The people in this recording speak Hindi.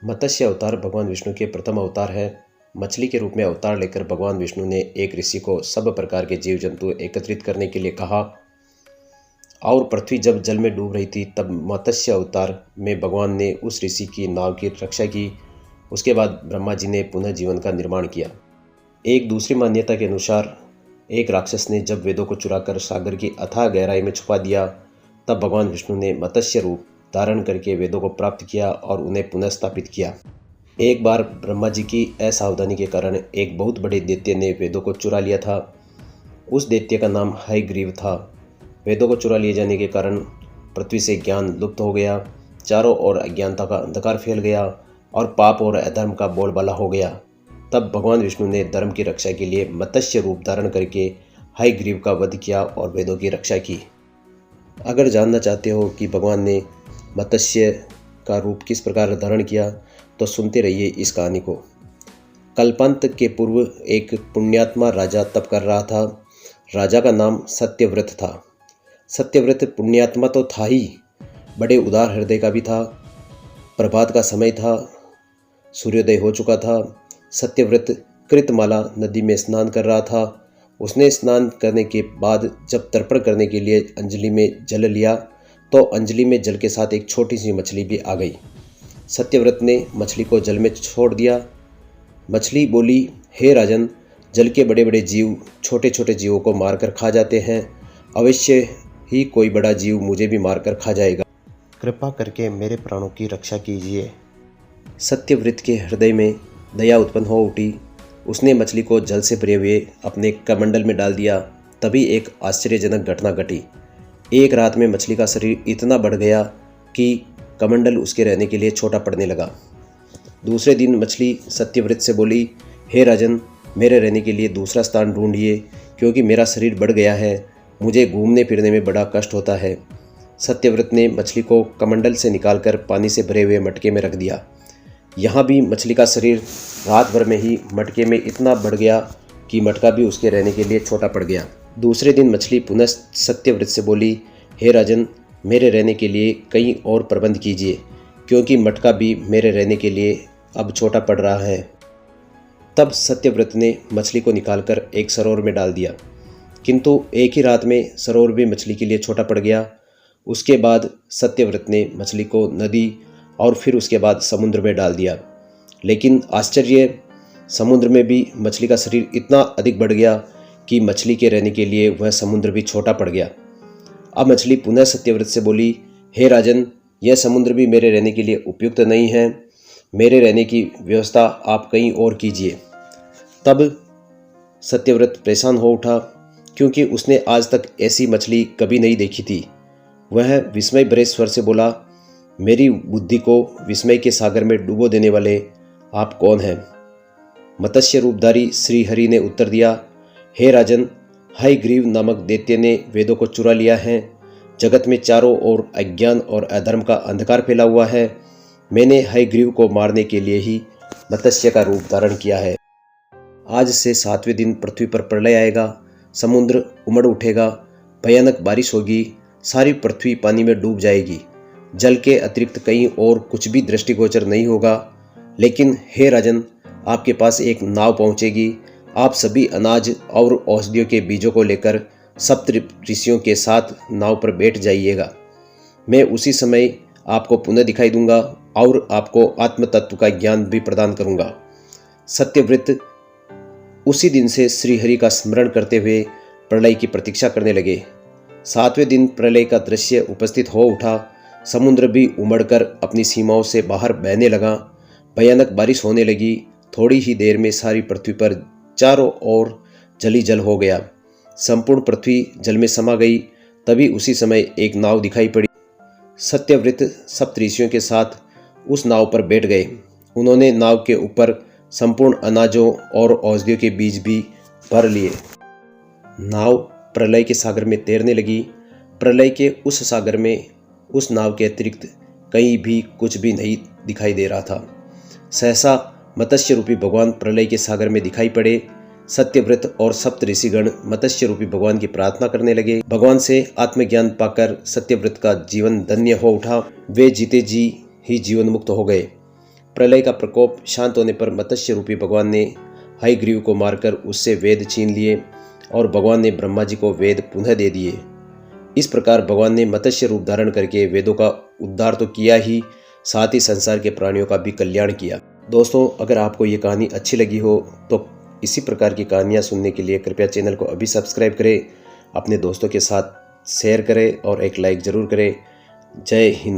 मत्स्य अवतार भगवान विष्णु के प्रथम अवतार है। मछली के रूप में अवतार लेकर भगवान विष्णु ने एक ऋषि को सब प्रकार के जीव जंतु एकत्रित करने के लिए कहा और पृथ्वी जब जल में डूब रही थी तब मत्स्य अवतार में भगवान ने उस ऋषि की नाव की रक्षा की। उसके बाद ब्रह्मा जी ने पुनः जीवन का निर्माण किया। एक दूसरी मान्यता के अनुसार एक राक्षस ने जब वेदों को चुराकर सागर की अथाह गहराई में छुपा दिया तब भगवान विष्णु ने मत्स्य रूप धारण करके वेदों को प्राप्त किया और उन्हें पुनः स्थापित किया। एक बार ब्रह्मा जी की असावधानी के कारण एक बहुत बड़े दैत्य ने वेदों को चुरा लिया था। उस दैत्य का नाम हयग्रीव था। वेदों को चुरा लिए जाने के कारण पृथ्वी से ज्ञान लुप्त हो गया, चारों ओर अज्ञानता का अंधकार फैल गया और पाप और अधर्म का बोलबाला हो गया। तब भगवान विष्णु ने धर्म की रक्षा के लिए मत्स्य रूप धारण करके हयग्रीव का वध किया और वेदों की रक्षा की। अगर जानना चाहते हो कि भगवान ने मत्स्य का रूप किस प्रकार धारण किया तो सुनते रहिए इस कहानी को। कल्पांत के पूर्व एक पुण्यात्मा राजा तप कर रहा था। राजा का नाम सत्यव्रत था। सत्यव्रत पुण्यात्मा तो था ही, बड़े उदार हृदय का भी था। प्रभात का समय था, सूर्योदय हो चुका था। सत्यव्रत कृतमाला नदी में स्नान कर रहा था। उसने स्नान करने के बाद जब तर्पण करने के लिए अंजलि में जल लिया तो अंजलि में जल के साथ एक छोटी सी मछली भी आ गई। सत्यव्रत ने मछली को जल में छोड़ दिया। मछली बोली, हे राजन, जल के बड़े बड़े जीव छोटे छोटे जीवों को मारकर खा जाते हैं। अवश्य ही कोई बड़ा जीव मुझे भी मारकर खा जाएगा। कृपा करके मेरे प्राणों की रक्षा कीजिए। सत्यव्रत के हृदय में दया उत्पन्न हो उठी। उसने मछली को जल से भरे हुए अपने कमंडल में डाल दिया। तभी एक आश्चर्यजनक घटना घटी। एक रात में मछली का शरीर इतना बढ़ गया कि कमंडल उसके रहने के लिए छोटा पड़ने लगा। दूसरे दिन मछली सत्यव्रत से बोली, हे राजन, मेरे रहने के लिए दूसरा स्थान ढूंढिए क्योंकि मेरा शरीर बढ़ गया है। मुझे घूमने फिरने में बड़ा कष्ट होता है। सत्यव्रत ने मछली को कमंडल से निकालकर पानी से भरे हुए मटके में रख दिया। यहाँ भी मछली का शरीर रात भर में ही मटके में इतना बढ़ गया कि मटका भी उसके रहने के लिए छोटा पड़ गया। दूसरे दिन मछली पुनः सत्यव्रत से बोली, हे राजन, मेरे रहने के लिए कहीं और प्रबंध कीजिए क्योंकि मटका भी मेरे रहने के लिए अब छोटा पड़ रहा है। तब सत्यव्रत ने मछली को निकालकर एक सरोवर में डाल दिया, किंतु एक ही रात में सरोवर भी मछली के लिए छोटा पड़ गया। उसके बाद सत्यव्रत ने मछली को नदी और फिर उसके बाद समुद्र में डाल दिया। लेकिन आश्चर्य, समुद्र में भी मछली का शरीर इतना अधिक बढ़ गया कि मछली के रहने के लिए वह समुद्र भी छोटा पड़ गया। अब मछली पुनः सत्यव्रत से बोली, हे राजन, यह समुद्र भी मेरे रहने के लिए उपयुक्त नहीं है। मेरे रहने की व्यवस्था आप कहीं और कीजिए। तब सत्यव्रत परेशान हो उठा क्योंकि उसने आज तक ऐसी मछली कभी नहीं देखी थी। वह विस्मय भरे स्वर से बोला, मेरी बुद्धि को विस्मय के सागर में डुबो देने वाले आप कौन हैं? मत्स्य रूपधारी श्री हरि ने उत्तर दिया, हे राजन, हयग्रीव नामक दैत्य ने वेदों को चुरा लिया है। जगत में चारों ओर अज्ञान और अधर्म का अंधकार फैला हुआ है। मैंने हयग्रीव को मारने के लिए ही मत्स्य का रूप धारण किया है। आज से 7वें दिन पृथ्वी पर प्रलय आएगा। समुद्र उमड़ उठेगा, भयानक बारिश होगी, सारी पृथ्वी पानी में डूब जाएगी। जल के अतिरिक्त कहीं और कुछ भी दृष्टिगोचर नहीं होगा। लेकिन हे राजन, आपके पास एक नाव पहुंचेगी। आप सभी अनाज और औषधियों के बीजों को लेकर सप्त ऋषियों के साथ नाव पर बैठ जाइएगा। मैं उसी समय आपको पुनः दिखाई दूंगा और आपको आत्म तत्व का ज्ञान भी प्रदान करूंगा। सत्यव्रत उसी दिन से श्रीहरि का स्मरण करते हुए प्रलय की प्रतीक्षा करने लगे। 7वें दिन प्रलय का दृश्य उपस्थित हो उठा। समुद्र भी उमड़कर अपनी सीमाओं से बाहर बहने लगा। भयानक बारिश होने लगी। थोड़ी ही देर में सारी पृथ्वी पर चारों ओर जली जल हो गया। संपूर्ण पृथ्वी जल में समा गई। तभी उसी समय एक नाव दिखाई पड़ी। सत्यव्रत सप्तऋषियों के साथ उस नाव पर बैठ गए। उन्होंने नाव के ऊपर संपूर्ण अनाजों और औषधियों के बीज भी भर लिए। नाव प्रलय के सागर में तैरने लगी। प्रलय के उस सागर में उस नाव के अतिरिक्त कहीं भी कुछ भी नहीं दिखाई दे रहा था। सहसा मत्स्य रूपी भगवान प्रलय के सागर में दिखाई पड़े। सत्यव्रत और सप्त ऋषिगण मत्स्य रूपी भगवान की प्रार्थना करने लगे। भगवान से आत्मज्ञान पाकर सत्यव्रत का जीवन धन्य हो उठा। वे जीते जी ही जीवन मुक्त हो गए। प्रलय का प्रकोप शांत होने पर मत्स्य रूपी भगवान ने हयग्रीव को मारकर उससे वेद छीन लिए और भगवान ने ब्रह्मा जी को वेद पुनः दे दिए। इस प्रकार भगवान ने मत्स्य रूप धारण करके वेदों का उद्धार तो किया ही, साथ ही संसार के प्राणियों का भी कल्याण किया। दोस्तों, अगर आपको ये कहानी अच्छी लगी हो तो इसी प्रकार की कहानियाँ सुनने के लिए कृपया चैनल को अभी सब्सक्राइब करें, अपने दोस्तों के साथ शेयर करें और एक लाइक ज़रूर करें। जय हिंद।